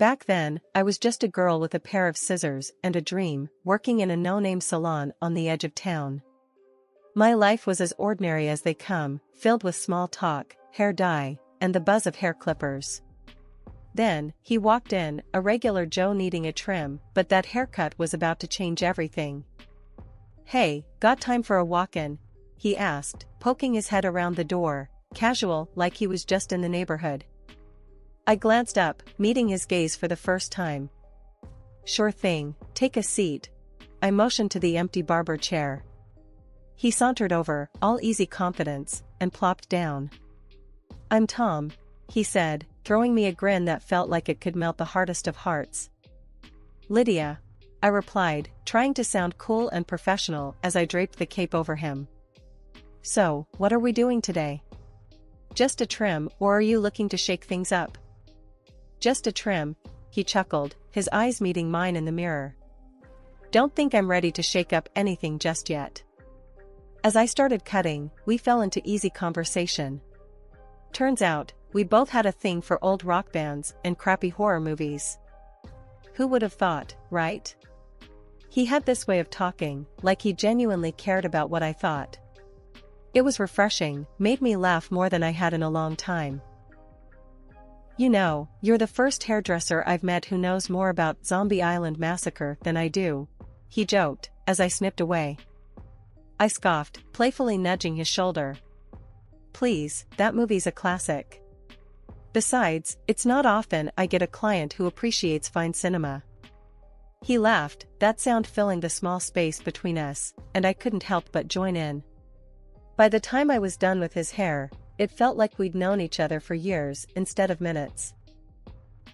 Back then, I was just a girl with a pair of scissors and a dream, working in a no-name salon on the edge of town. My life was as ordinary as they come, filled with small talk, hair dye, and the buzz of hair clippers. Then, he walked in, a regular Joe needing a trim, but that haircut was about to change everything. "Hey, got time for a walk-in?" he asked, poking his head around the door, casual, like he was just in the neighborhood. I glanced up, meeting his gaze for the first time. "Sure thing, take a seat." I motioned to the empty barber chair. He sauntered over, all easy confidence, and plopped down. "I'm Tom," he said, throwing me a grin that felt like it could melt the hardest of hearts. "Lydia," I replied, trying to sound cool and professional as I draped the cape over him. "So, what are we doing today? Just a trim, or are you looking to shake things up?" "Just a trim," he chuckled, his eyes meeting mine in the mirror. "Don't think I'm ready to shake up anything just yet." As I started cutting, we fell into easy conversation. Turns out, we both had a thing for old rock bands and crappy horror movies. Who would have thought, right? He had this way of talking, like he genuinely cared about what I thought. It was refreshing, made me laugh more than I had in a long time. "You know, you're the first hairdresser I've met who knows more about Zombie Island Massacre than I do," he joked, as I snipped away. I scoffed, playfully nudging his shoulder. "Please, that movie's a classic. Besides, it's not often I get a client who appreciates fine cinema." He laughed, that sound filling the small space between us, and I couldn't help but join in. By the time I was done with his hair, it felt like we'd known each other for years instead of minutes.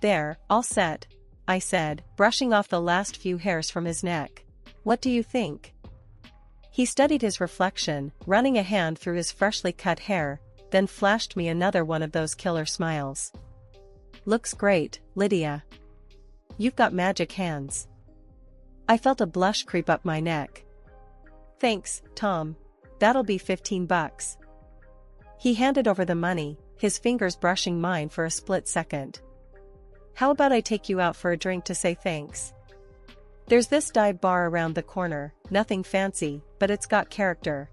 "There, all set," I said, brushing off the last few hairs from his neck. "What do you think?" He studied his reflection, running a hand through his freshly cut hair, then flashed me another one of those killer smiles. "Looks great, Lydia. You've got magic hands." I felt a blush creep up my neck. "Thanks, Tom. That'll be $15. He handed over the money, his fingers brushing mine for a split second. "How about I take you out for a drink to say thanks? There's this dive bar around the corner, nothing fancy, but it's got character."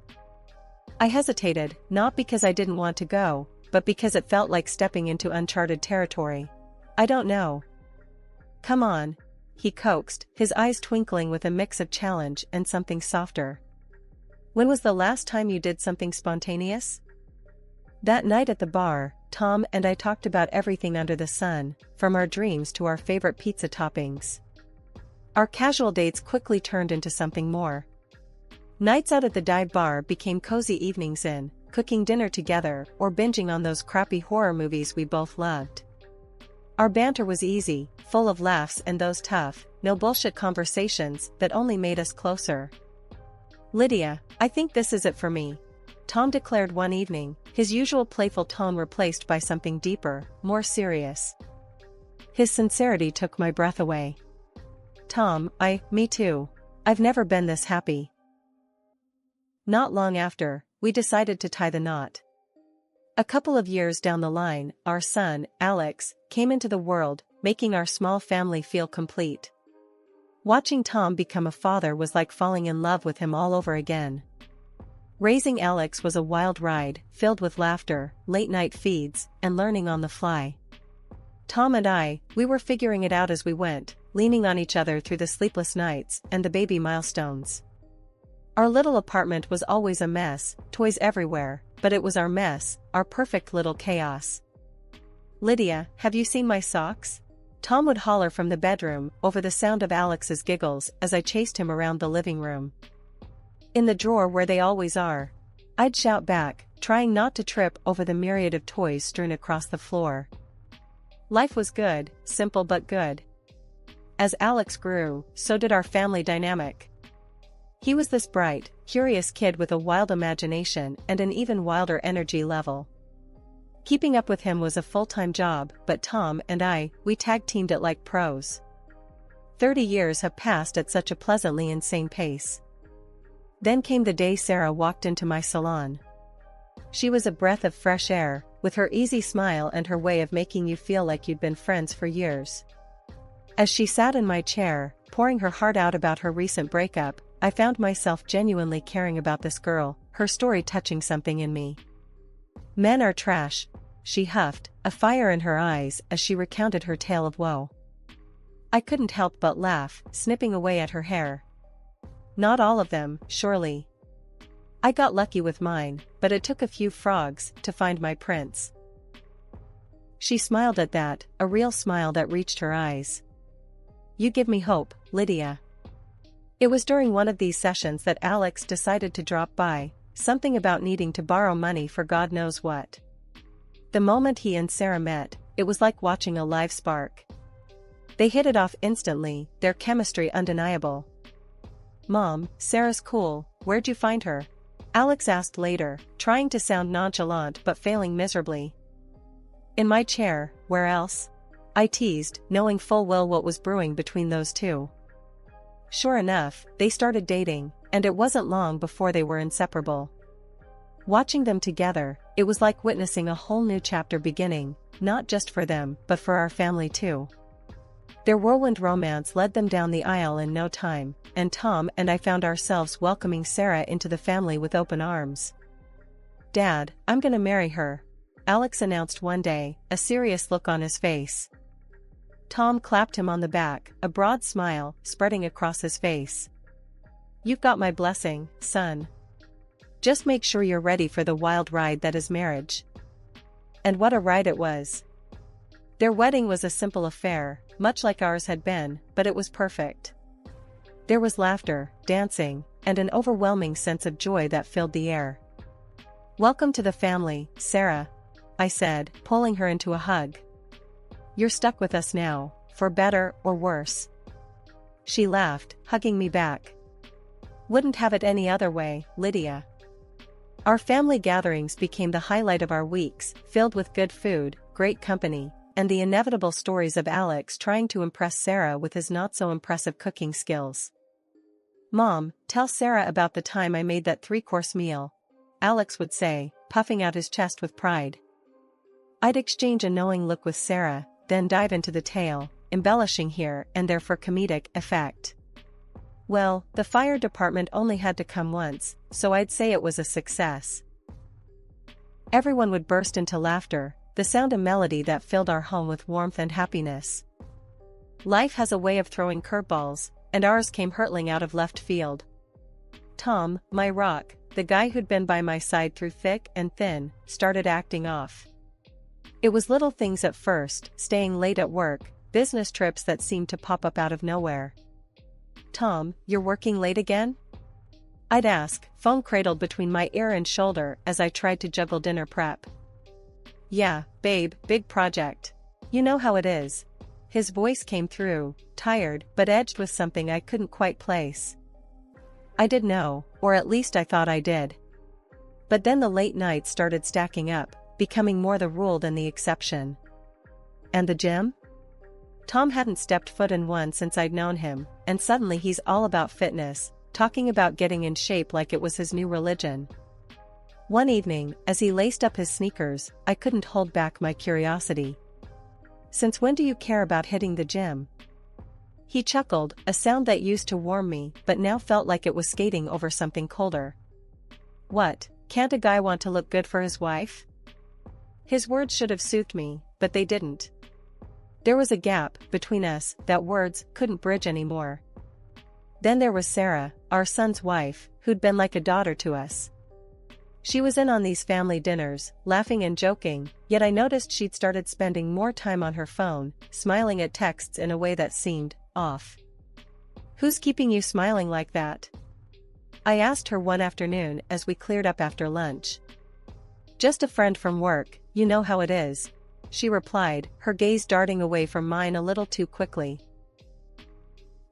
I hesitated, not because I didn't want to go, but because it felt like stepping into uncharted territory. "I don't know." "Come on," he coaxed, his eyes twinkling with a mix of challenge and something softer. "When was the last time you did something spontaneous?" That night at the bar, Tom and I talked about everything under the sun, from our dreams to our favorite pizza toppings. Our casual dates quickly turned into something more. Nights out at the dive bar became cozy evenings in, cooking dinner together or binging on those crappy horror movies we both loved. Our banter was easy, full of laughs and those tough, no-bullshit conversations that only made us closer. "Lydia, I think this is it for me," Tom declared one evening, his usual playful tone replaced by something deeper, more serious. His sincerity took my breath away. "Tom, me too. I've never been this happy." Not long after, we decided to tie the knot. A couple of years down the line, our son, Alex, came into the world, making our small family feel complete. Watching Tom become a father was like falling in love with him all over again. Raising Alex was a wild ride, filled with laughter, late-night feeds, and learning on the fly. Tom and we were figuring it out as we went, leaning on each other through the sleepless nights and the baby milestones. Our little apartment was always a mess, toys everywhere, but it was our mess, our perfect little chaos. "Lydia, have you seen my socks?" Tom would holler from the bedroom, over the sound of Alex's giggles as I chased him around the living room. "In the drawer where they always are," I'd shout back, trying not to trip over the myriad of toys strewn across the floor. Life was good, simple but good. As Alex grew, so did our family dynamic. He was this bright, curious kid with a wild imagination and an even wilder energy level. Keeping up with him was a full-time job, but Tom and we tag-teamed it like pros. 30 years have passed at such a pleasantly insane pace. Then came the day Sarah walked into my salon. She was a breath of fresh air, with her easy smile and her way of making you feel like you'd been friends for years. As she sat in my chair, pouring her heart out about her recent breakup, I found myself genuinely caring about this girl, her story touching something in me. "Men are trash," she huffed, a fire in her eyes as she recounted her tale of woe. I couldn't help but laugh, snipping away at her hair. "Not all of them, surely. I got lucky with mine, but it took a few frogs to find my prince." She smiled at that, a real smile that reached her eyes. "You give me hope, Lydia." It was during one of these sessions that Alex decided to drop by, something about needing to borrow money for God knows what. The moment he and Sarah met, it was like watching a live spark. They hit it off instantly, their chemistry undeniable. "Mom, Sarah's cool, where'd you find her?" Alex asked later, trying to sound nonchalant but failing miserably. "In my chair, where else?" I teased, knowing full well what was brewing between those two. Sure enough, they started dating, and it wasn't long before they were inseparable. Watching them together, it was like witnessing a whole new chapter beginning, not just for them, but for our family too. Their whirlwind romance led them down the aisle in no time, and Tom and I found ourselves welcoming Sarah into the family with open arms. "Dad, I'm gonna marry her," Alex announced one day, a serious look on his face. Tom clapped him on the back, a broad smile spreading across his face. "You've got my blessing, son. Just make sure you're ready for the wild ride that is marriage." And what a ride it was. Their wedding was a simple affair, much like ours had been, but it was perfect. There was laughter, dancing, and an overwhelming sense of joy that filled the air. "Welcome to the family, Sarah," I said, pulling her into a hug. "You're stuck with us now, for better or worse." She laughed, hugging me back. "Wouldn't have it any other way, Lydia." Our family gatherings became the highlight of our weeks, filled with good food, great company, and the inevitable stories of Alex trying to impress Sarah with his not-so-impressive cooking skills. "Mom, tell Sarah about the time I made that 3-course meal," Alex would say, puffing out his chest with pride. I'd exchange a knowing look with Sarah, then dive into the tale, embellishing here and there for comedic effect. Well, the fire department only had to come once, so I'd say it was a success. Everyone would burst into laughter, the sound and melody that filled our home with warmth and happiness. Life has a way of throwing curveballs, and ours came hurtling out of left field. Tom, my rock, the guy who'd been by my side through thick and thin, started acting off. It was little things at first, staying late at work, business trips that seemed to pop up out of nowhere. "Tom, you're working late again?" I'd ask, phone cradled between my ear and shoulder as I tried to juggle dinner prep. "Yeah, babe, big project. You know how it is." His voice came through, tired but edged with something I couldn't quite place. I did know, or at least I thought I did. But then the late nights started stacking up, becoming more the rule than the exception. "And the gym?" Tom hadn't stepped foot in one since I'd known him, and suddenly he's all about fitness, talking about getting in shape like it was his new religion. One evening, as he laced up his sneakers, I couldn't hold back my curiosity. "Since when do you care about hitting the gym?" He chuckled, a sound that used to warm me but now felt like it was skating over something colder. "What, can't a guy want to look good for his wife?" His words should have soothed me, but they didn't. There was a gap between us that words couldn't bridge anymore. Then there was Sarah, our son's wife, who'd been like a daughter to us. She was in on these family dinners, laughing and joking, yet I noticed she'd started spending more time on her phone, smiling at texts in a way that seemed off. "Who's keeping you smiling like that?" I asked her one afternoon as we cleared up after lunch. "Just a friend from work, you know how it is," she replied, her gaze darting away from mine a little too quickly.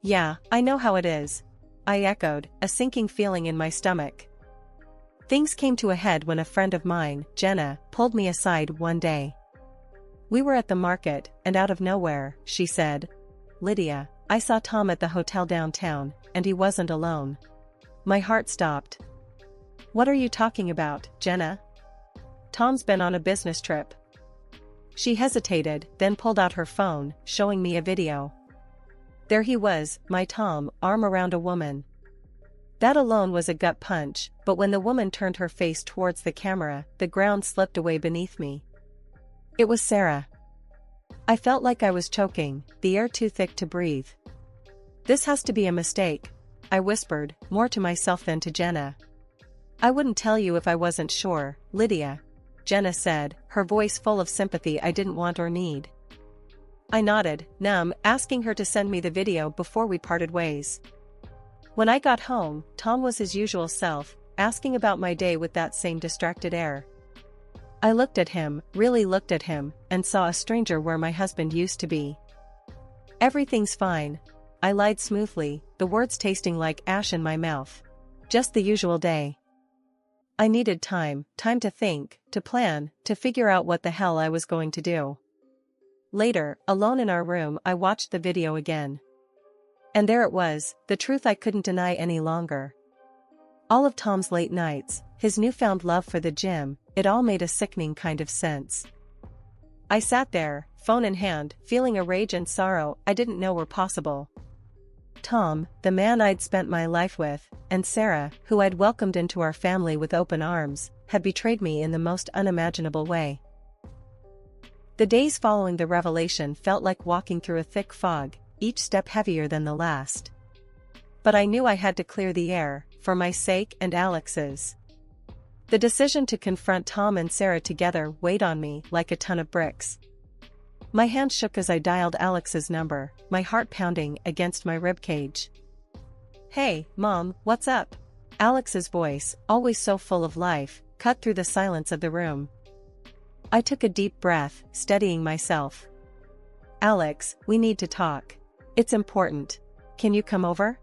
"Yeah, I know how it is," I echoed, a sinking feeling in my stomach. Things came to a head when a friend of mine, Jenna, pulled me aside one day. We were at the market, and out of nowhere, she said, "Lydia, I saw Tom at the hotel downtown, and he wasn't alone." My heart stopped. "What are you talking about, Jenna?" "Tom's been on a business trip." She hesitated, then pulled out her phone, showing me a video. There he was, my Tom, arm around a woman. That alone was a gut punch, but when the woman turned her face towards the camera, the ground slipped away beneath me. It was Sarah. I felt like I was choking, the air too thick to breathe. This has to be a mistake, I whispered, more to myself than to Jenna. I wouldn't tell you if I wasn't sure, Lydia, Jenna said, her voice full of sympathy I didn't want or need. I nodded, numb, asking her to send me the video before we parted ways. When I got home, Tom was his usual self, asking about my day with that same distracted air. I looked at him, really looked at him, and saw a stranger where my husband used to be. Everything's fine, I lied smoothly, the words tasting like ash in my mouth. Just the usual day. I needed time to think, to plan, to figure out what the hell I was going to do. Later, alone in our room, I watched the video again. And there it was, the truth I couldn't deny any longer. All of Tom's late nights, his newfound love for the gym, it all made a sickening kind of sense. I sat there, phone in hand, feeling a rage and sorrow I didn't know were possible. Tom, the man I'd spent my life with, and Sarah, who I'd welcomed into our family with open arms, had betrayed me in the most unimaginable way. The days following the revelation felt like walking through a thick fog, each step heavier than the last. But I knew I had to clear the air, for my sake and Alex's. The decision to confront Tom and Sarah together weighed on me like a ton of bricks. My hand shook as I dialed Alex's number, my heart pounding against my ribcage. Hey, Mom, what's up? Alex's voice, always so full of life, cut through the silence of the room. I took a deep breath, steadying myself. Alex, we need to talk. It's important. Can you come over?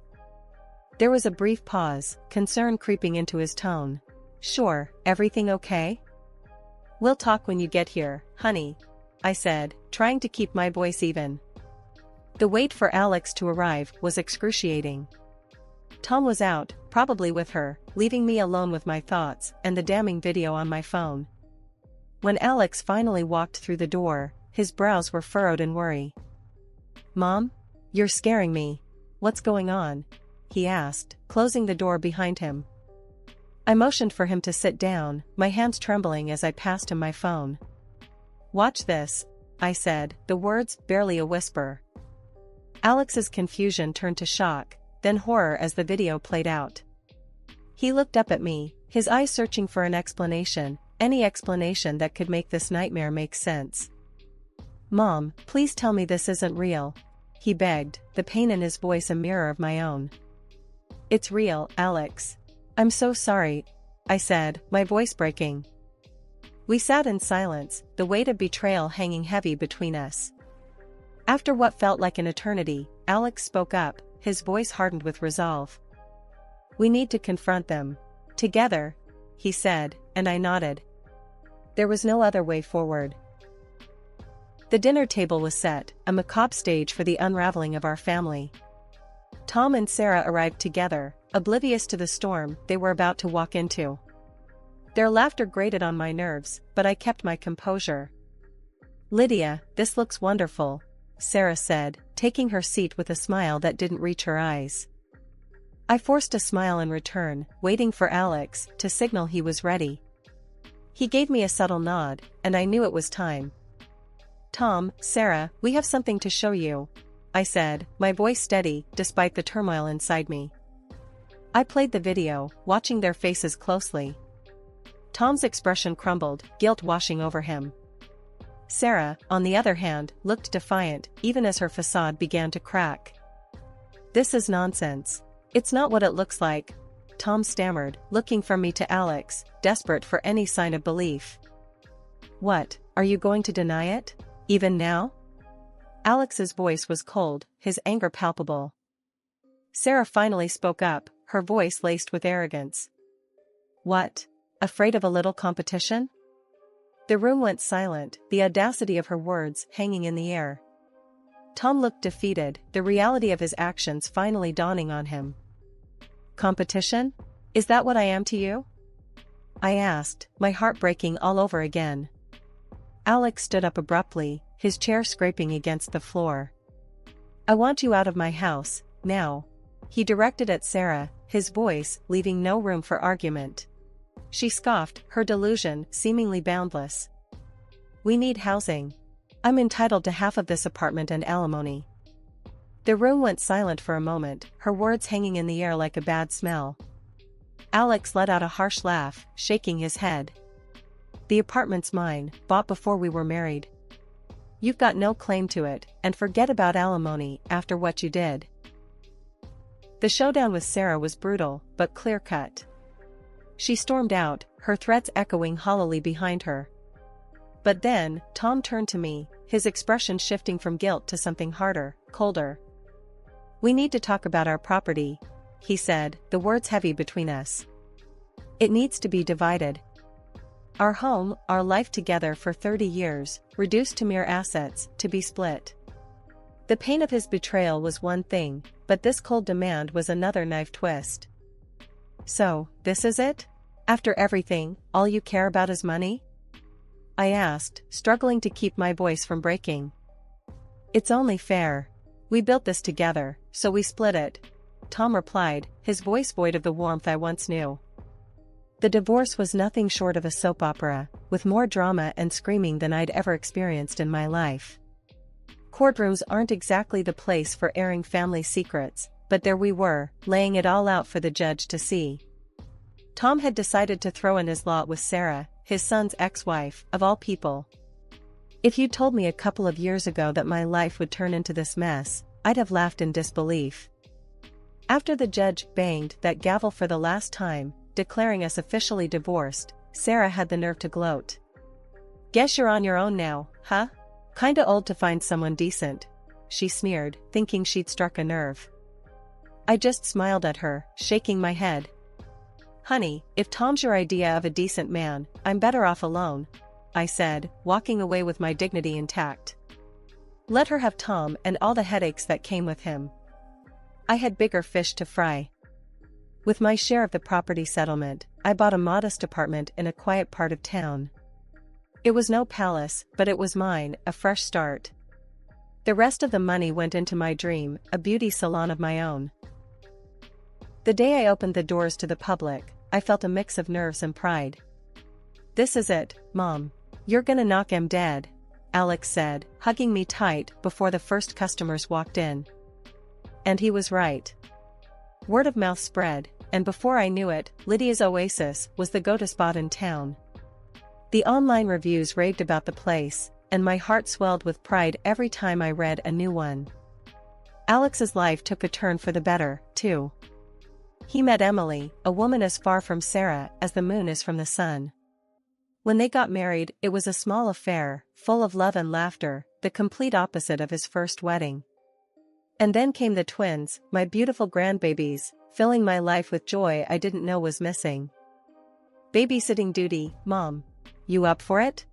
There was a brief pause, concern creeping into his tone. Sure, everything okay? We'll talk when you get here, honey, I said, trying to keep my voice even. The wait for Alex to arrive was excruciating. Tom was out, probably with her, leaving me alone with my thoughts and the damning video on my phone. When Alex finally walked through the door, his brows were furrowed in worry. Mom? You're scaring me. What's going on? He asked, closing the door behind him. I motioned for him to sit down, my hands trembling as I passed him my phone. Watch this, I said, the words barely a whisper. Alex's confusion turned to shock, then horror as the video played out. He looked up at me, his eyes searching for an explanation, any explanation that could make this nightmare make sense. Mom, please tell me this isn't real, he begged, the pain in his voice a mirror of my own. It's real, Alex. I'm so sorry, I said, my voice breaking. We sat in silence, the weight of betrayal hanging heavy between us. After what felt like an eternity, Alex spoke up, his voice hardened with resolve. We need to confront them. Together, he said, and I nodded. There was no other way forward. The dinner table was set, a macabre stage for the unraveling of our family. Tom and Sarah arrived together, oblivious to the storm they were about to walk into. Their laughter grated on my nerves, but I kept my composure. Lydia, this looks wonderful, Sarah said, taking her seat with a smile that didn't reach her eyes. I forced a smile in return, waiting for Alex to signal he was ready. He gave me a subtle nod, and I knew it was time. Tom, Sarah, we have something to show you, I said, my voice steady, despite the turmoil inside me. I played the video, watching their faces closely. Tom's expression crumbled, guilt washing over him. Sarah, on the other hand, looked defiant, even as her facade began to crack. This is nonsense. It's not what it looks like, Tom stammered, looking from me to Alex, desperate for any sign of belief. What, are you going to deny it? Even now? Alex's voice was cold, his anger palpable. Sarah finally spoke up, her voice laced with arrogance. What? Afraid of a little competition? The room went silent, the audacity of her words hanging in the air. Tom looked defeated, the reality of his actions finally dawning on him. Competition? Is that what I am to you? I asked, my heart breaking all over again. Alex stood up abruptly, his chair scraping against the floor. I want you out of my house, now. He directed at Sarah, his voice leaving no room for argument. She scoffed, her delusion seemingly boundless. We need housing. I'm entitled to half of this apartment and alimony. The room went silent for a moment, her words hanging in the air like a bad smell. Alex let out a harsh laugh, shaking his head. The apartment's mine, bought before we were married. You've got no claim to it, and forget about alimony after what you did. The showdown with Sarah was brutal, but clear-cut. She stormed out, her threats echoing hollowly behind her. But then, Tom turned to me, his expression shifting from guilt to something harder, colder. We need to talk about our property, he said, the words heavy between us. It needs to be divided. Our home, our life together for 30 years, reduced to mere assets, to be split. The pain of his betrayal was one thing, but this cold demand was another knife twist. So, this is it? After everything, all you care about is money? I asked, struggling to keep my voice from breaking. It's only fair. We built this together, so we split it, Tom replied, his voice void of the warmth I once knew. The divorce was nothing short of a soap opera, with more drama and screaming than I'd ever experienced in my life. Courtrooms aren't exactly the place for airing family secrets, but there we were, laying it all out for the judge to see. Tom had decided to throw in his lot with Sarah, his son's ex-wife, of all people. If you'd told me a couple of years ago that my life would turn into this mess, I'd have laughed in disbelief. After the judge banged that gavel for the last time, declaring us officially divorced, Sarah had the nerve to gloat. Guess you're on your own now, huh? Kinda old to find someone decent, she sneered, thinking she'd struck a nerve. I just smiled at her, shaking my head. Honey, if Tom's your idea of a decent man, I'm better off alone, I said, walking away with my dignity intact. Let her have Tom and all the headaches that came with him. I had bigger fish to fry. With my share of the property settlement, I bought a modest apartment in a quiet part of town. It was no palace, but it was mine, a fresh start. The rest of the money went into my dream, a beauty salon of my own. The day I opened the doors to the public, I felt a mix of nerves and pride. This is it, Mom. You're gonna knock 'em dead, Alex said, hugging me tight before the first customers walked in. And he was right. Word of mouth spread, and before I knew it, Lydia's Oasis was the go-to spot in town. The online reviews raved about the place, and my heart swelled with pride every time I read a new one. Alex's life took a turn for the better, too. He met Emily, a woman as far from Sarah as the moon is from the sun. When they got married, it was a small affair, full of love and laughter, the complete opposite of his first wedding. And then came the twins, my beautiful grandbabies, filling my life with joy I didn't know was missing. Babysitting duty, Mom. You up for it?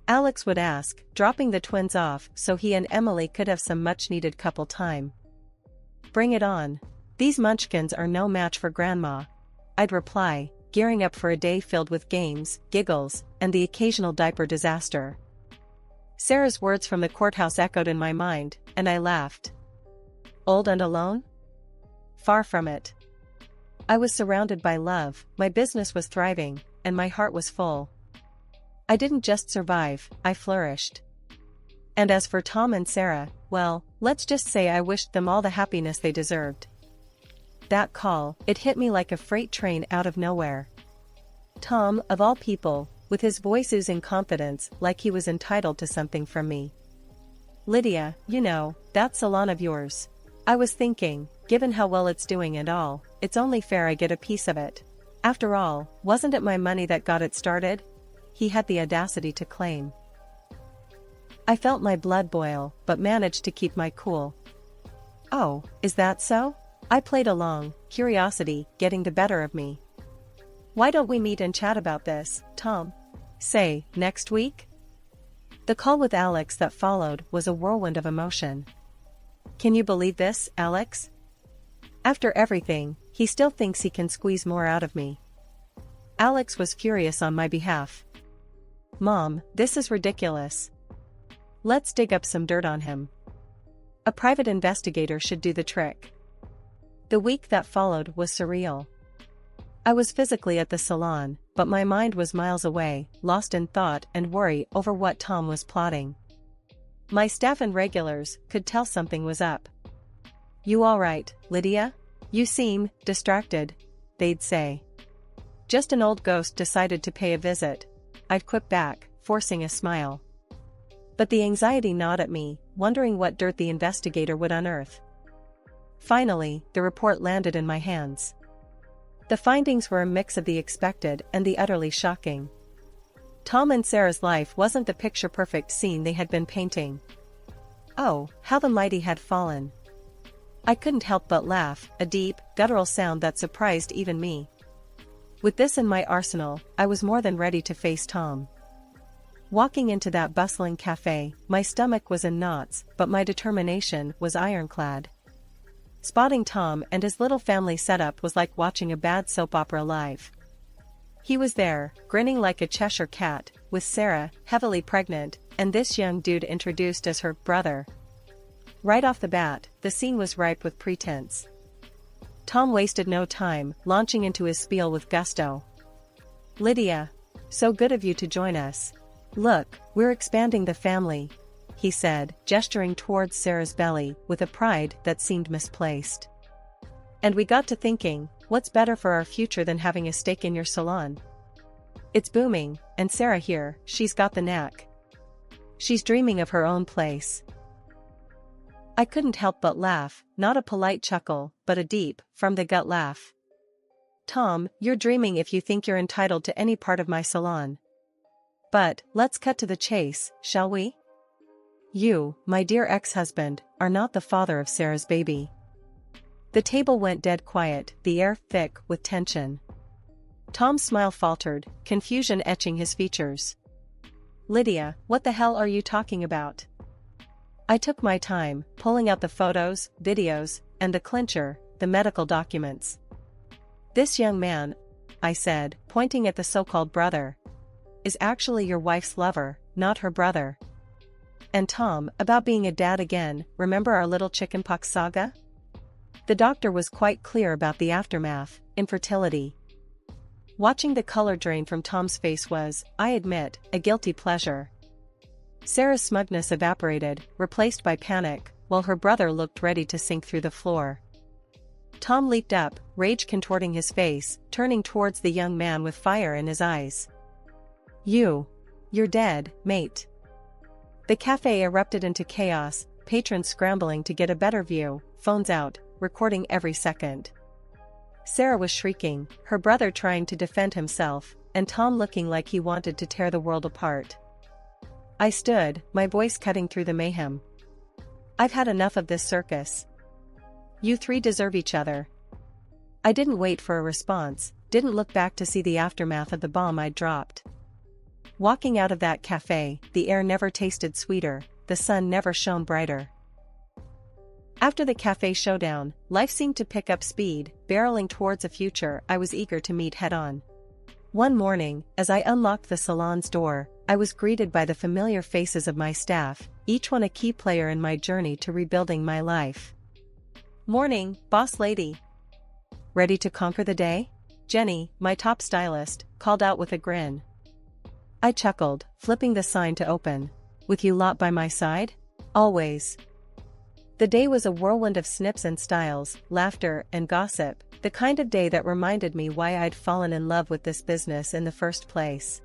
Alex would ask, dropping the twins off so he and Emily could have some much-needed couple time. Bring it on. These munchkins are no match for Grandma, I'd reply, gearing up for a day filled with games, giggles, and the occasional diaper disaster. Sarah's words from the courthouse echoed in my mind, and I laughed. Old and alone? Far from it. I was surrounded by love, my business was thriving, and my heart was full. I didn't just survive, I flourished. And as for Tom and Sarah, well, let's just say I wished them all the happiness they deserved. That call, it hit me like a freight train out of nowhere. Tom, of all people, with his voice oozing confidence like he was entitled to something from me. Lydia, you know, that salon of yours. I was thinking, given how well it's doing and all, it's only fair I get a piece of it. After all, wasn't it my money that got it started? He had the audacity to claim. I felt my blood boil, but managed to keep my cool. Oh, is that so? I played along, curiosity getting the better of me. Why don't we meet and chat about this, Tom? Say, next week? The call with Alex that followed was a whirlwind of emotion. Can you believe this, Alex? After everything, he still thinks he can squeeze more out of me. Alex was furious on my behalf. Mom, this is ridiculous. Let's dig up some dirt on him. A private investigator should do the trick. The week that followed was surreal. I was physically at the salon, but my mind was miles away, lost in thought and worry over what Tom was plotting. My staff and regulars could tell something was up. "You all right, Lydia? You seem distracted," they'd say. "Just an old ghost decided to pay a visit," I'd quip back, forcing a smile. But the anxiety gnawed at me, wondering what dirt the investigator would unearth. Finally, the report landed in my hands. The findings were a mix of the expected and the utterly shocking. Tom and Sarah's life wasn't the picture-perfect scene they had been painting. Oh, how the mighty had fallen. I couldn't help but laugh, a deep, guttural sound that surprised even me. With this in my arsenal, I was more than ready to face Tom. Walking into that bustling cafe, my stomach was in knots, but my determination was ironclad. Spotting Tom and his little family setup was like watching a bad soap opera live. He was there, grinning like a Cheshire cat, with Sarah, heavily pregnant, and this young dude introduced as her brother. Right off the bat, the scene was ripe with pretense. Tom wasted no time, launching into his spiel with gusto. "Lydia, so good of you to join us. Look, we're expanding the family," he said, gesturing towards Sarah's belly with a pride that seemed misplaced. "And we got to thinking, what's better for our future than having a stake in your salon? It's booming, and Sarah here, she's got the knack. She's dreaming of her own place." I couldn't help but laugh, not a polite chuckle, but a deep, from-the-gut laugh. "Tom, you're dreaming if you think you're entitled to any part of my salon. But, let's cut to the chase, shall we? You, my dear ex-husband, are not the father of Sarah's baby." The table went dead quiet, the air thick with tension. Tom's smile faltered, confusion etching his features. "Lydia, what the hell are you talking about?" I took my time, pulling out the photos, videos, and the clincher, the medical documents. "This young man," I said, pointing at the so-called brother, "is actually your wife's lover, not her brother. And Tom, about being a dad again, remember our little chickenpox saga? The doctor was quite clear about the aftermath, infertility." Watching the color drain from Tom's face was, I admit, a guilty pleasure. Sarah's smugness evaporated, replaced by panic, while her brother looked ready to sink through the floor. Tom leaped up, rage contorting his face, turning towards the young man with fire in his eyes. You're dead, mate." The cafe erupted into chaos, patrons scrambling to get a better view, phones out, recording every second. Sarah was shrieking, her brother trying to defend himself, and Tom looking like he wanted to tear the world apart. I stood, my voice cutting through the mayhem. "I've had enough of this circus. You three deserve each other." I didn't wait for a response, didn't look back to see the aftermath of the bomb I'd dropped. Walking out of that cafe, the air never tasted sweeter, the sun never shone brighter. After the cafe showdown, life seemed to pick up speed, barreling towards a future I was eager to meet head-on. One morning, as I unlocked the salon's door, I was greeted by the familiar faces of my staff, each one a key player in my journey to rebuilding my life. "Morning, boss lady. Ready to conquer the day?" Jenny, my top stylist, called out with a grin. I chuckled, flipping the sign to open. "With you lot by my side? Always." The day was a whirlwind of snips and styles, laughter and gossip, the kind of day that reminded me why I'd fallen in love with this business in the first place.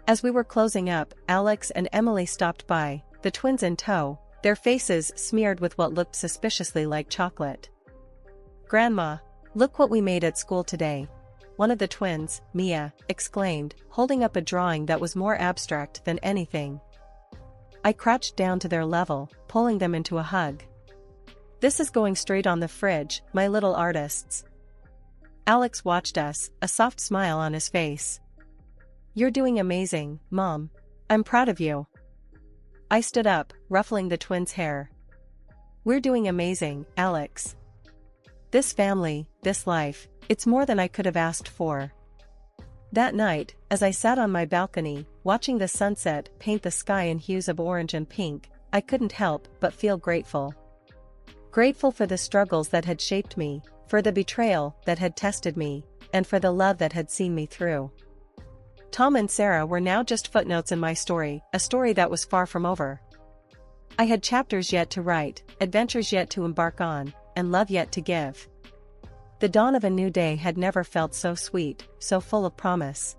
As we were closing up, Alex and Emily stopped by, the twins in tow, their faces smeared with what looked suspiciously like chocolate. "Grandma, look what we made at school today," one of the twins, Mia, exclaimed, holding up a drawing that was more abstract than anything. I crouched down to their level, pulling them into a hug. "This is going straight on the fridge, my little artists." Alex watched us, a soft smile on his face. "You're doing amazing, Mom. I'm proud of you." I stood up, ruffling the twins' hair. "We're doing amazing, Alex. This family, this life, it's more than I could have asked for." That night, as I sat on my balcony, watching the sunset paint the sky in hues of orange and pink, I couldn't help but feel grateful. Grateful for the struggles that had shaped me, for the betrayal that had tested me, and for the love that had seen me through. Tom and Sarah were now just footnotes in my story, a story that was far from over. I had chapters yet to write, adventures yet to embark on, and love yet to give. The dawn of a new day had never felt so sweet, so full of promise.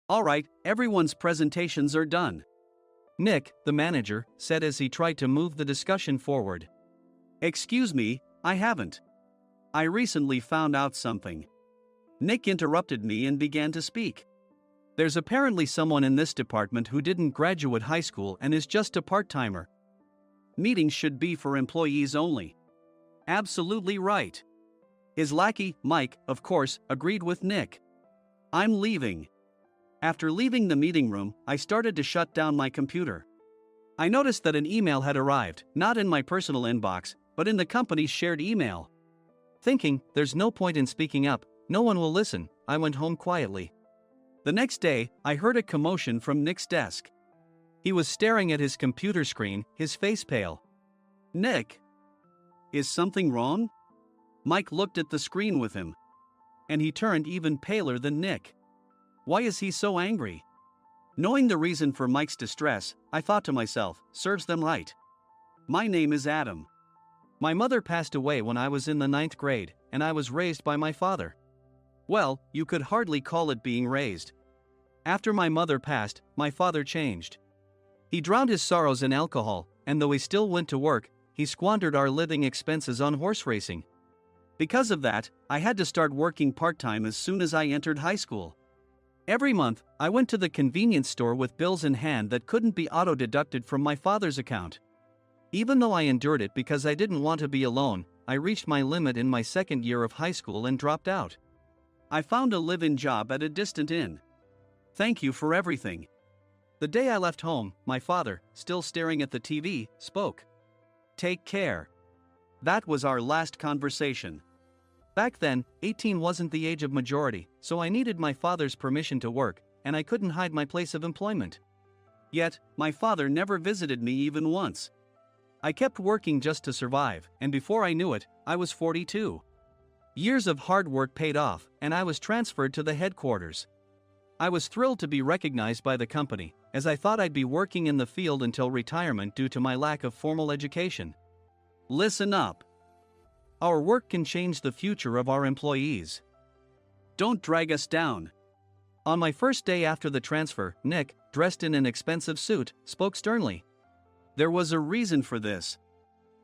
All right, everyone's presentations are done. Nick, the manager, said as he tried to move the discussion forward. Excuse me, I haven't. I recently found out something. Nick interrupted me and began to speak. There's apparently someone in this department who didn't graduate high school and is just a part-timer. Meetings should be for employees only. Absolutely right. His lackey, Mike, of course, agreed with Nick. I'm leaving. After leaving the meeting room, I started to shut down my computer. I noticed that an email had arrived, not in my personal inbox, but in the company's shared email. Thinking, there's no point in speaking up, no one will listen, I went home quietly. The next day, I heard a commotion from Nick's desk. He was staring at his computer screen, his face pale. Nick! Is something wrong? Mike looked at the screen with him. And he turned even paler than Nick. Why is he so angry? Knowing the reason for Mike's distress, I thought to myself, serves them right. My name is Adam. My mother passed away when I was in the 9th grade, and I was raised by my father. Well, you could hardly call it being raised. After my mother passed, my father changed. He drowned his sorrows in alcohol, and though he still went to work, he squandered our living expenses on horse racing. Because of that, I had to start working part-time as soon as I entered high school. Every month, I went to the convenience store with bills in hand that couldn't be auto-deducted from my father's account. Even though I endured it because I didn't want to be alone, I reached my limit in my 2nd year of high school and dropped out. I found a live-in job at a distant inn. Thank you for everything. The day I left home, my father, still staring at the TV, spoke. Take care. That was our last conversation. Back then, 18 wasn't the age of majority, so I needed my father's permission to work, and I couldn't hide my place of employment. Yet, my father never visited me even once. I kept working just to survive, and before I knew it, I was 42. Years of hard work paid off, and I was transferred to the headquarters. I was thrilled to be recognized by the company, as I thought I'd be working in the field until retirement due to my lack of formal education. Listen up. Our work can change the future of our employees. Don't drag us down. On my first day after the transfer, Nick, dressed in an expensive suit, spoke sternly. There was a reason for this.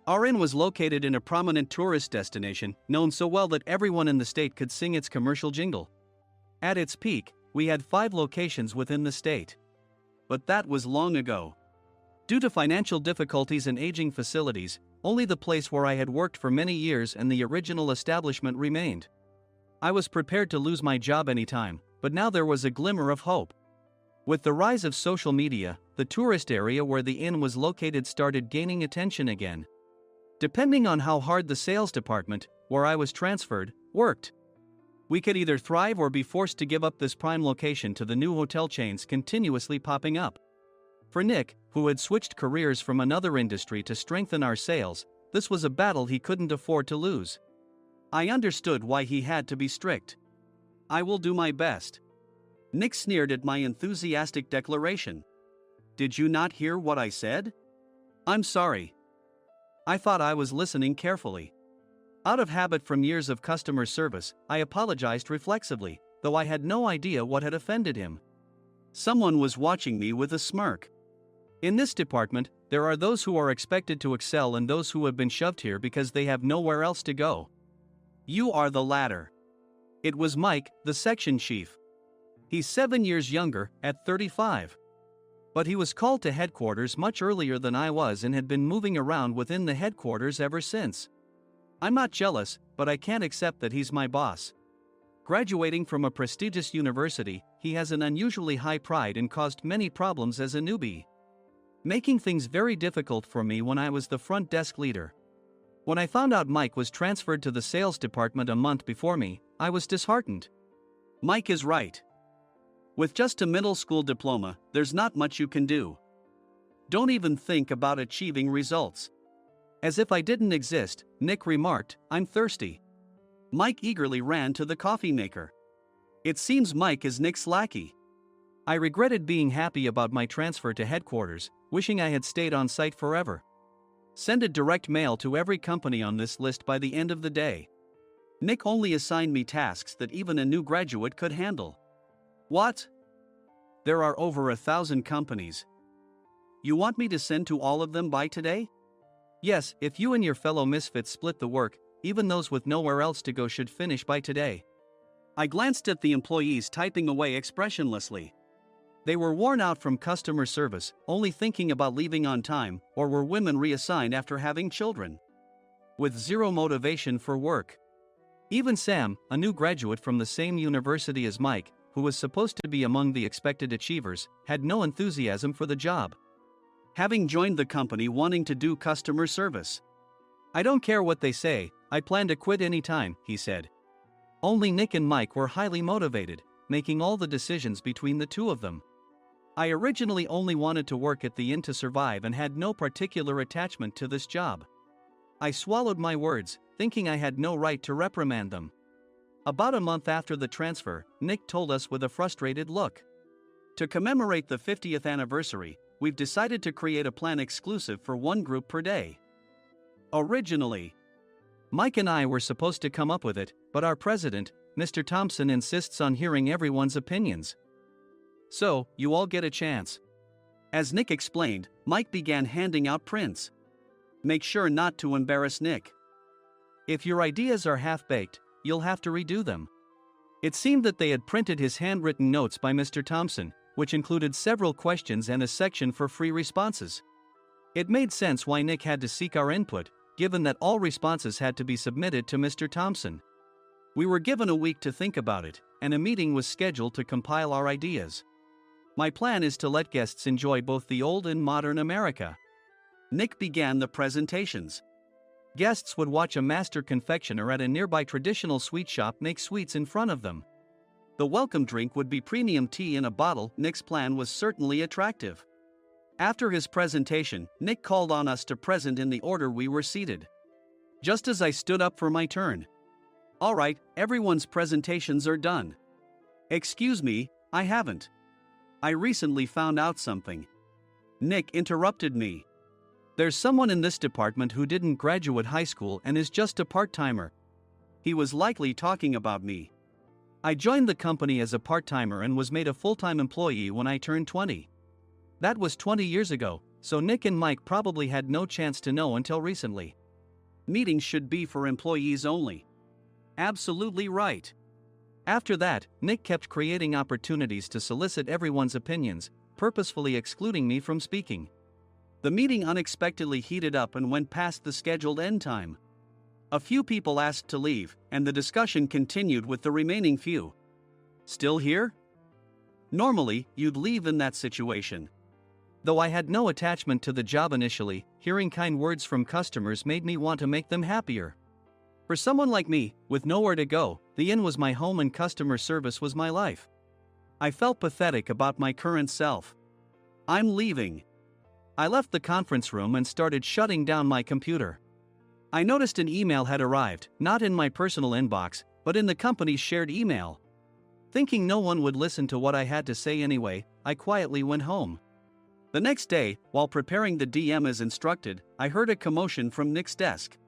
Our inn was located in a prominent tourist destination, known so well that everyone in the state could sing its commercial jingle. At its peak, we had 5 locations within the state. But that was long ago. Due to financial difficulties and aging facilities, only the place where I had worked for many years and the original establishment remained. I was prepared to lose my job anytime, but now there was a glimmer of hope. With the rise of social media, the tourist area where the inn was located started gaining attention again. Depending on how hard the sales department, where I was transferred, worked. We could either thrive or be forced to give up this prime location to the new hotel chains continuously popping up. For Nick, who had switched careers from another industry to strengthen our sales, this was a battle he couldn't afford to lose. I understood why he had to be strict. I will do my best. Nick sneered at my enthusiastic declaration. Did you not hear what I said? I'm sorry. I thought I was listening carefully. Out of habit from years of customer service, I apologized reflexively, though I had no idea what had offended him. Someone was watching me with a smirk. In this department, there are those who are expected to excel and those who have been shoved here because they have nowhere else to go. You are the latter. It was Mike, the section chief. He's 7 years younger, at 35. But he was called to headquarters much earlier than I was and had been moving around within the headquarters ever since. I'm not jealous, but I can't accept that he's my boss. Graduating from a prestigious university, he has an unusually high pride and caused many problems as a newbie, making things very difficult for me when I was the front desk leader. When I found out Mike was transferred to the sales department a month before me, I was disheartened. Mike is right. With just a middle school diploma, there's not much you can do. Don't even think about achieving results. As if I didn't exist, Nick remarked, I'm thirsty. Mike eagerly ran to the coffee maker. It seems Mike is Nick's lackey. I regretted being happy about my transfer to headquarters, wishing I had stayed on site forever. Send a direct mail to every company on this list by the end of the day. Nick only assigned me tasks that even a new graduate could handle. What? There are over 1,000 companies. You want me to send to all of them by today? Yes, if you and your fellow misfits split the work, even those with nowhere else to go should finish by today. I glanced at the employees typing away expressionlessly. They were worn out from customer service, only thinking about leaving on time, or were women reassigned after having children. With zero motivation for work. Even Sam, a new graduate from the same university as Mike, who was supposed to be among the expected achievers, had no enthusiasm for the job. Having joined the company wanting to do customer service. I don't care what they say, I plan to quit anytime, he said. Only Nick and Mike were highly motivated, making all the decisions between the two of them. I originally only wanted to work at the inn to survive and had no particular attachment to this job. I swallowed my words, thinking I had no right to reprimand them. About a month after the transfer, Nick told us with a frustrated look. To commemorate the 50th anniversary, we've decided to create a plan exclusive for one group per day. Originally, Mike and I were supposed to come up with it, but our president, Mr. Thompson, insists on hearing everyone's opinions. So, you all get a chance. As Nick explained, Mike began handing out prints. Make sure not to embarrass Nick. If your ideas are half-baked, you'll have to redo them. It seemed that they had printed his handwritten notes by Mr. Thompson, which included several questions and a section for free responses. It made sense why Nick had to seek our input, given that all responses had to be submitted to Mr. Thompson. We were given a week to think about it, and a meeting was scheduled to compile our ideas. My plan is to let guests enjoy both the old and modern America. Nick began the presentations. Guests would watch a master confectioner at a nearby traditional sweet shop make sweets in front of them. The welcome drink would be premium tea in a bottle. Nick's plan was certainly attractive. After his presentation, Nick called on us to present in the order we were seated. Just as I stood up for my turn. All right, everyone's presentations are done. Excuse me, I haven't. I recently found out something. Nick interrupted me. There's someone in this department who didn't graduate high school and is just a part-timer. He was likely talking about me. I joined the company as a part-timer and was made a full-time employee when I turned 20. That was 20 years ago, so Nick and Mike probably had no chance to know until recently. Meetings should be for employees only. Absolutely right. After that, Nick kept creating opportunities to solicit everyone's opinions, purposefully excluding me from speaking. The meeting unexpectedly heated up and went past the scheduled end time. A few people asked to leave, and the discussion continued with the remaining few. Still here? Normally, you'd leave in that situation. Though I had no attachment to the job initially, hearing kind words from customers made me want to make them happier. For someone like me, with nowhere to go, the inn was my home and customer service was my life. I felt pathetic about my current self. I'm leaving. I left the conference room and started shutting down my computer. I noticed an email had arrived, not in my personal inbox, but in the company's shared email. Thinking no one would listen to what I had to say anyway, I quietly went home. The next day, while preparing the DM as instructed, I heard a commotion from Nick's desk.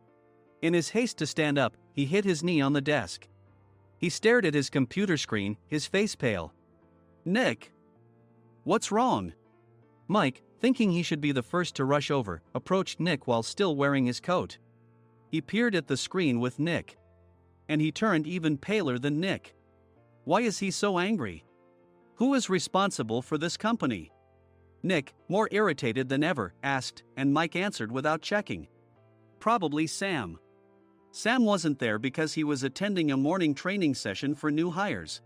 In his haste to stand up, he hit his knee on the desk. He stared at his computer screen, his face pale. Nick! What's wrong? Mike, thinking he should be the first to rush over, approached Nick while still wearing his coat. He peered at the screen with Nick. And he turned even paler than Nick. Why is he so angry? Who is responsible for this company? Nick, more irritated than ever, asked, and Mike answered without checking. Probably Sam. Sam wasn't there because he was attending a morning training session for new hires.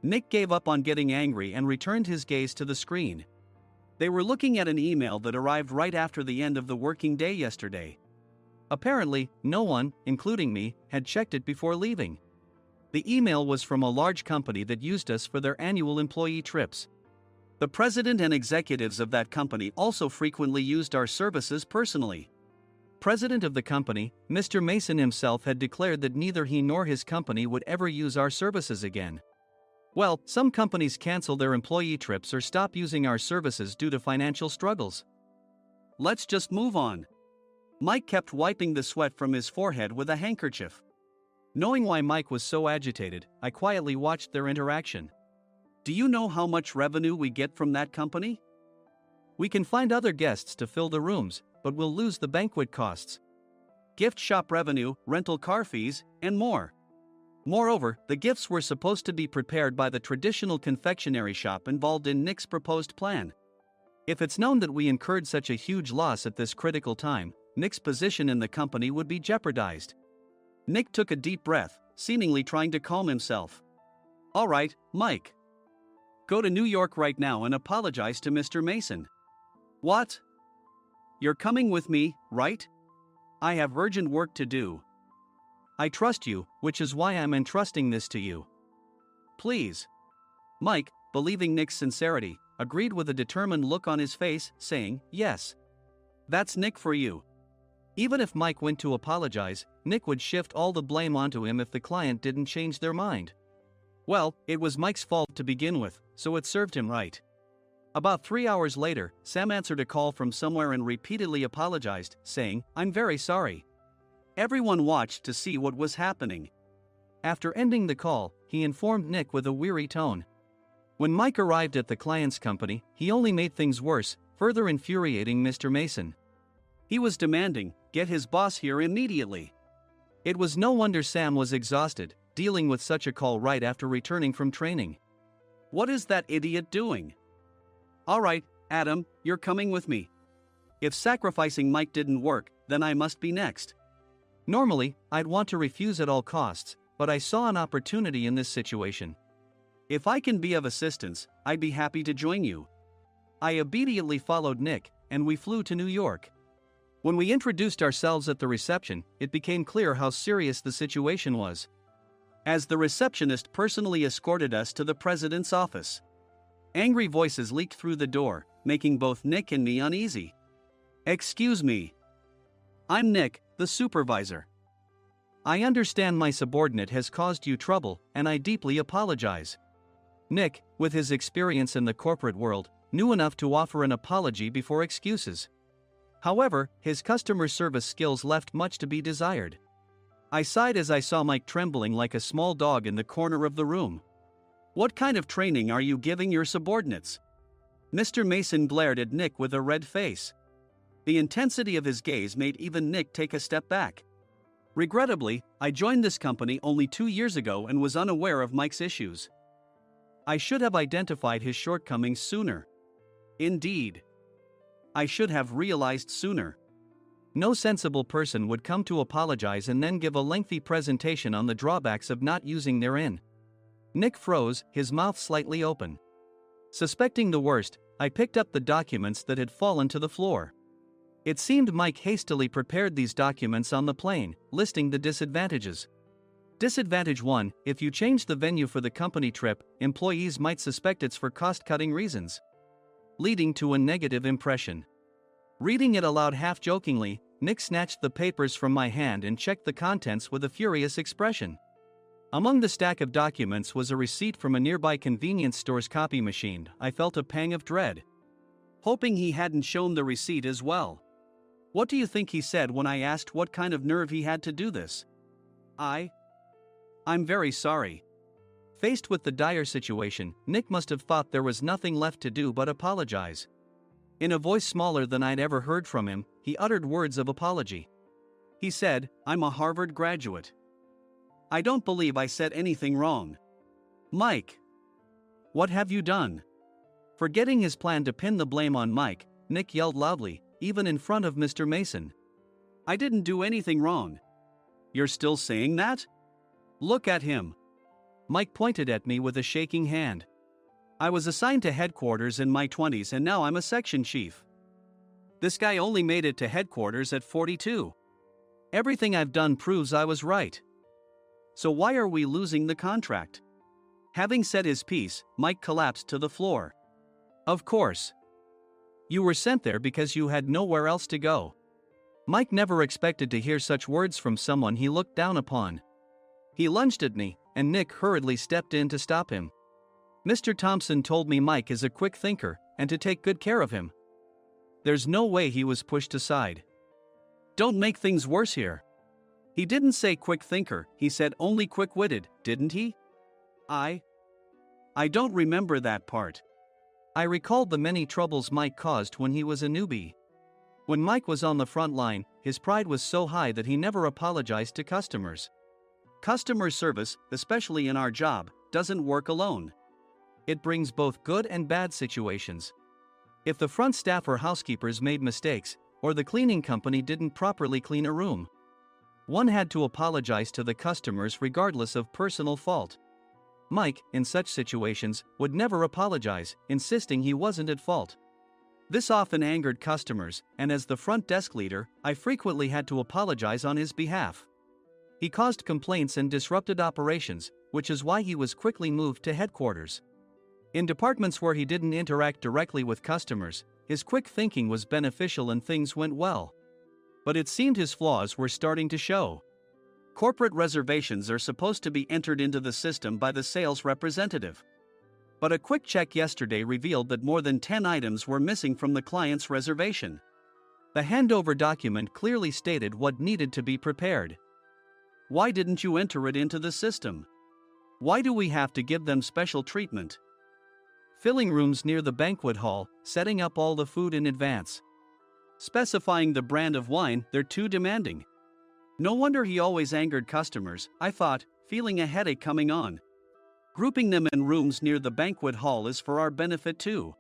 Nick gave up on getting angry and returned his gaze to the screen. They were looking at an email that arrived right after the end of the working day yesterday. Apparently, no one, including me, had checked it before leaving. The email was from a large company that used us for their annual employee trips. The president and executives of that company also frequently used our services personally. President of the company, Mr. Mason himself had declared that neither he nor his company would ever use our services again. Well, some companies cancel their employee trips or stop using our services due to financial struggles. Let's just move on. Mike kept wiping the sweat from his forehead with a handkerchief. Knowing why Mike was so agitated, I quietly watched their interaction. Do you know how much revenue we get from that company? We can find other guests to fill the rooms, but we'll lose the banquet costs, gift shop revenue, rental car fees, and more. Moreover, the gifts were supposed to be prepared by the traditional confectionery shop involved in Nick's proposed plan. If it's known that we incurred such a huge loss at this critical time, Nick's position in the company would be jeopardized. Nick took a deep breath, seemingly trying to calm himself. All right, Mike. Go to New York right now and apologize to Mr. Mason. What? You're coming with me, right? I have urgent work to do. I trust you, which is why I'm entrusting this to you. Please. Mike, believing Nick's sincerity, agreed with a determined look on his face, saying, yes. That's Nick for you. Even if Mike went to apologize, Nick would shift all the blame onto him if the client didn't change their mind. Well, it was Mike's fault to begin with, so it served him right. About 3 hours later, Sam answered a call from somewhere and repeatedly apologized, saying, I'm very sorry. Everyone watched to see what was happening. After ending the call, he informed Nick with a weary tone. When Mike arrived at the client's company, he only made things worse, further infuriating Mr. Mason. He was demanding, get his boss here immediately. It was no wonder Sam was exhausted, dealing with such a call right after returning from training. What is that idiot doing? All right, Adam, you're coming with me. If sacrificing Mike didn't work, then I must be next. Normally, I'd want to refuse at all costs, but I saw an opportunity in this situation. If I can be of assistance, I'd be happy to join you. I immediately followed Nick, and we flew to New York. When we introduced ourselves at the reception, it became clear how serious the situation was. As the receptionist personally escorted us to the president's office. Angry voices leaked through the door, making both Nick and me uneasy. Excuse me. I'm Nick, the supervisor. I understand my subordinate has caused you trouble, and I deeply apologize. Nick, with his experience in the corporate world, knew enough to offer an apology before excuses. However, his customer service skills left much to be desired. I sighed as I saw Mike trembling like a small dog in the corner of the room. What kind of training are you giving your subordinates? Mr. Mason glared at Nick with a red face. The intensity of his gaze made even Nick take a step back. Regrettably, I joined this company only 2 years ago and was unaware of Mike's issues. I should have identified his shortcomings sooner. Indeed. I should have realized sooner. No sensible person would come to apologize and then give a lengthy presentation on the drawbacks of not using their in. Nick froze, his mouth slightly open. Suspecting the worst, I picked up the documents that had fallen to the floor. It seemed Mike hastily prepared these documents on the plane, listing the disadvantages. Disadvantage 1, if you change the venue for the company trip, employees might suspect it's for cost-cutting reasons, leading to a negative impression. Reading it aloud half-jokingly, Nick snatched the papers from my hand and checked the contents with a furious expression. Among the stack of documents was a receipt from a nearby convenience store's copy machine. I felt a pang of dread, hoping he hadn't shown the receipt as well. What do you think he said when I asked what kind of nerve he had to do this? I'm very sorry. Faced with the dire situation, Nick must have thought there was nothing left to do but apologize. In a voice smaller than I'd ever heard from him, he uttered words of apology. He said, I'm a Harvard graduate. I don't believe I said anything wrong. Mike! What have you done? Forgetting his plan to pin the blame on Mike, Nick yelled loudly, even in front of Mr. Mason. I didn't do anything wrong. You're still saying that? Look at him. Mike pointed at me with a shaking hand. I was assigned to headquarters in my 20s and now I'm a section chief. This guy only made it to headquarters at 42. Everything I've done proves I was right. So why are we losing the contract? Having said his piece, Mike collapsed to the floor. Of course. You were sent there because you had nowhere else to go. Mike never expected to hear such words from someone he looked down upon. He lunged at me, and Nick hurriedly stepped in to stop him. Mr. Thompson told me Mike is a quick thinker, and to take good care of him. There's no way he was pushed aside. Don't make things worse here. He didn't say quick thinker, he said only quick-witted, didn't he? I don't remember that part. I recalled the many troubles Mike caused when he was a newbie. When Mike was on the front line, his pride was so high that he never apologized to customers. Customer service, especially in our job, doesn't work alone. It brings both good and bad situations. If the front staff or housekeepers made mistakes, or the cleaning company didn't properly clean a room, one had to apologize to the customers regardless of personal fault. Mike, in such situations, would never apologize, insisting he wasn't at fault. This often angered customers, and as the front desk leader, I frequently had to apologize on his behalf. He caused complaints and disrupted operations, which is why he was quickly moved to headquarters. In departments where he didn't interact directly with customers, his quick thinking was beneficial and things went well. But it seemed his flaws were starting to show. Corporate reservations are supposed to be entered into the system by the sales representative. But a quick check yesterday revealed that more than 10 items were missing from the client's reservation. The handover document clearly stated what needed to be prepared. Why didn't you enter it into the system? Why do we have to give them special treatment? Filling rooms near the banquet hall, setting up all the food in advance. Specifying the brand of wine, they're too demanding. No wonder he always angered customers, I thought, feeling a headache coming on. Grouping them in rooms near the banquet hall is for our benefit too.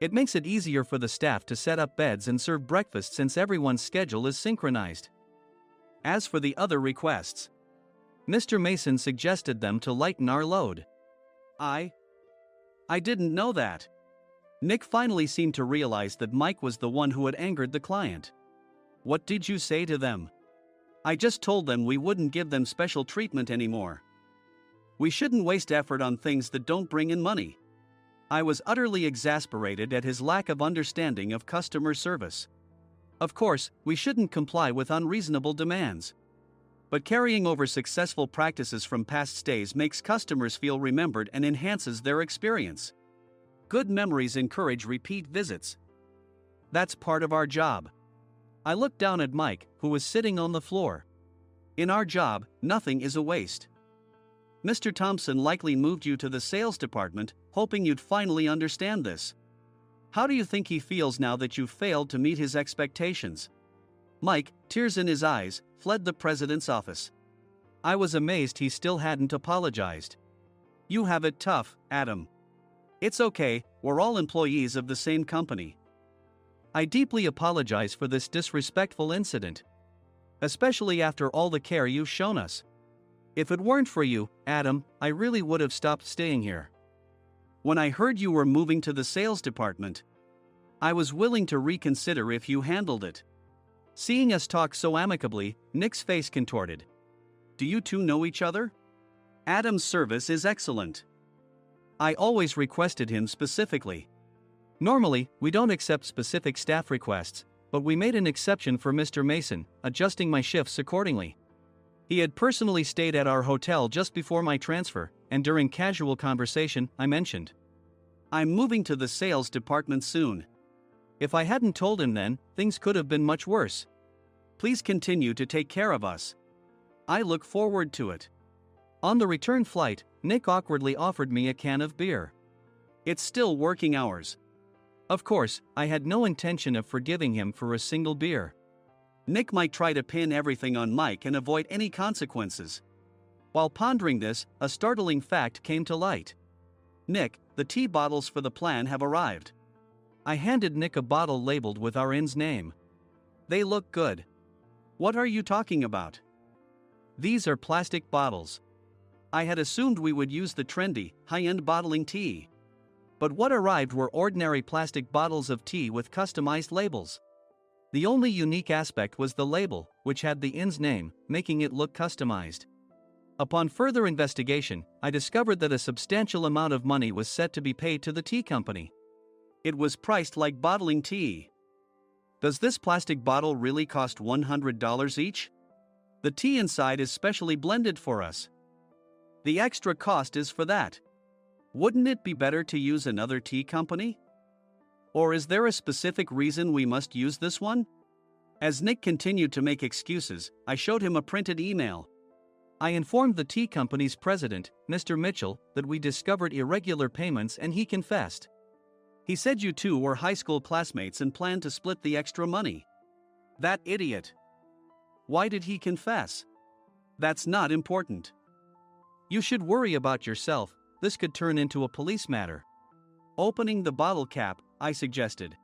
It makes it easier for the staff to set up beds and serve breakfast since everyone's schedule is synchronized. As for the other requests, Mr. Mason suggested them to lighten our load. I didn't know that. Nick finally seemed to realize that Mike was the one who had angered the client. What did you say to them? I just told them we wouldn't give them special treatment anymore. We shouldn't waste effort on things that don't bring in money. I was utterly exasperated at his lack of understanding of customer service. Of course, we shouldn't comply with unreasonable demands. But carrying over successful practices from past stays makes customers feel remembered and enhances their experience. Good memories encourage repeat visits. That's part of our job. I looked down at Mike, who was sitting on the floor. In our job, nothing is a waste. Mr. Thompson likely moved you to the sales department, hoping you'd finally understand this. How do you think he feels now that you failed to meet his expectations? Mike, tears in his eyes, fled the president's office. I was amazed he still hadn't apologized. You have it tough, Adam. It's okay, we're all employees of the same company. I deeply apologize for this disrespectful incident. Especially after all the care you've shown us. If it weren't for you, Adam, I really would have stopped staying here. When I heard you were moving to the sales department, I was willing to reconsider if you handled it. Seeing us talk so amicably, Nick's face contorted. Do you two know each other? Adam's service is excellent. I always requested him specifically. Normally, we don't accept specific staff requests, but we made an exception for Mr. Mason, adjusting my shifts accordingly. He had personally stayed at our hotel just before my transfer, and during casual conversation, I mentioned, I'm moving to the sales department soon. If I hadn't told him then, things could have been much worse. Please continue to take care of us. I look forward to it. On the return flight, Nick awkwardly offered me a can of beer. It's still working hours. Of course, I had no intention of forgiving him for a single beer. Nick might try to pin everything on Mike and avoid any consequences. While pondering this, a startling fact came to light. Nick, the tea bottles for the plan have arrived. I handed Nick a bottle labeled with our inn's name. They look good. What are you talking about? These are plastic bottles. I had assumed we would use the trendy, high-end bottling tea. But what arrived were ordinary plastic bottles of tea with customized labels. The only unique aspect was the label, which had the inn's name, making it look customized. Upon further investigation, I discovered that a substantial amount of money was set to be paid to the tea company. It was priced like bottling tea. Does this plastic bottle really cost $100 each? The tea inside is specially blended for us. The extra cost is for that. Wouldn't it be better to use another tea company? Or is there a specific reason we must use this one? As Nick continued to make excuses, I showed him a printed email. I informed the tea company's president, Mr. Mitchell, that we discovered irregular payments and he confessed. He said you two were high school classmates and planned to split the extra money. That idiot. Why did he confess? That's not important. You should worry about yourself, this could turn into a police matter. Opening the bottle cap, I suggested.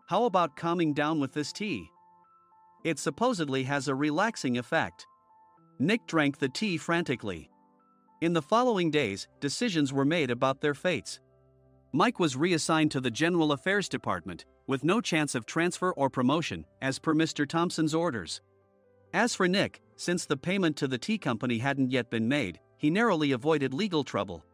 How about calming down with this tea? It supposedly has a relaxing effect. Nick drank the tea frantically. In the following days, decisions were made about their fates. Mike was reassigned to the General Affairs Department, with no chance of transfer or promotion, as per Mr. Thompson's orders. As for Nick, since the payment to the tea company hadn't yet been made, he narrowly avoided legal trouble.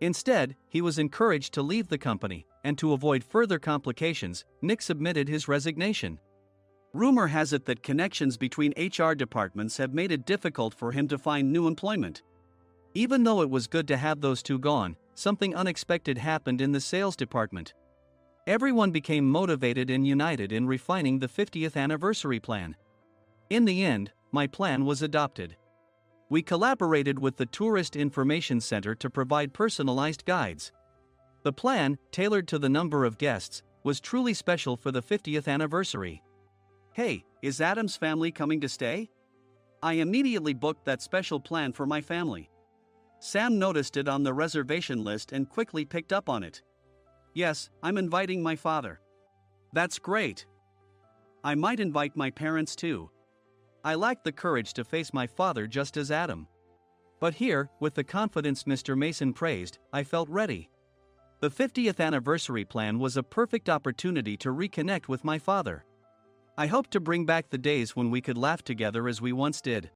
Instead, he was encouraged to leave the company, and to avoid further complications, Nick submitted his resignation. Rumor has it that connections between HR departments have made it difficult for him to find new employment. Even though it was good to have those two gone, something unexpected happened in the sales department. Everyone became motivated and united in refining the 50th anniversary plan. In the end, my plan was adopted. We collaborated with the Tourist Information Center to provide personalized guides. The plan, tailored to the number of guests, was truly special for the 50th anniversary. Hey, is Adam's family coming to stay? I immediately booked that special plan for my family. Sam noticed it on the reservation list and quickly picked up on it. Yes, I'm inviting my father. That's great. I might invite my parents too. I lacked the courage to face my father just as Adam. But here, with the confidence Mr. Mason praised, I felt ready. The 50th anniversary plan was a perfect opportunity to reconnect with my father. I hoped to bring back the days when we could laugh together as we once did.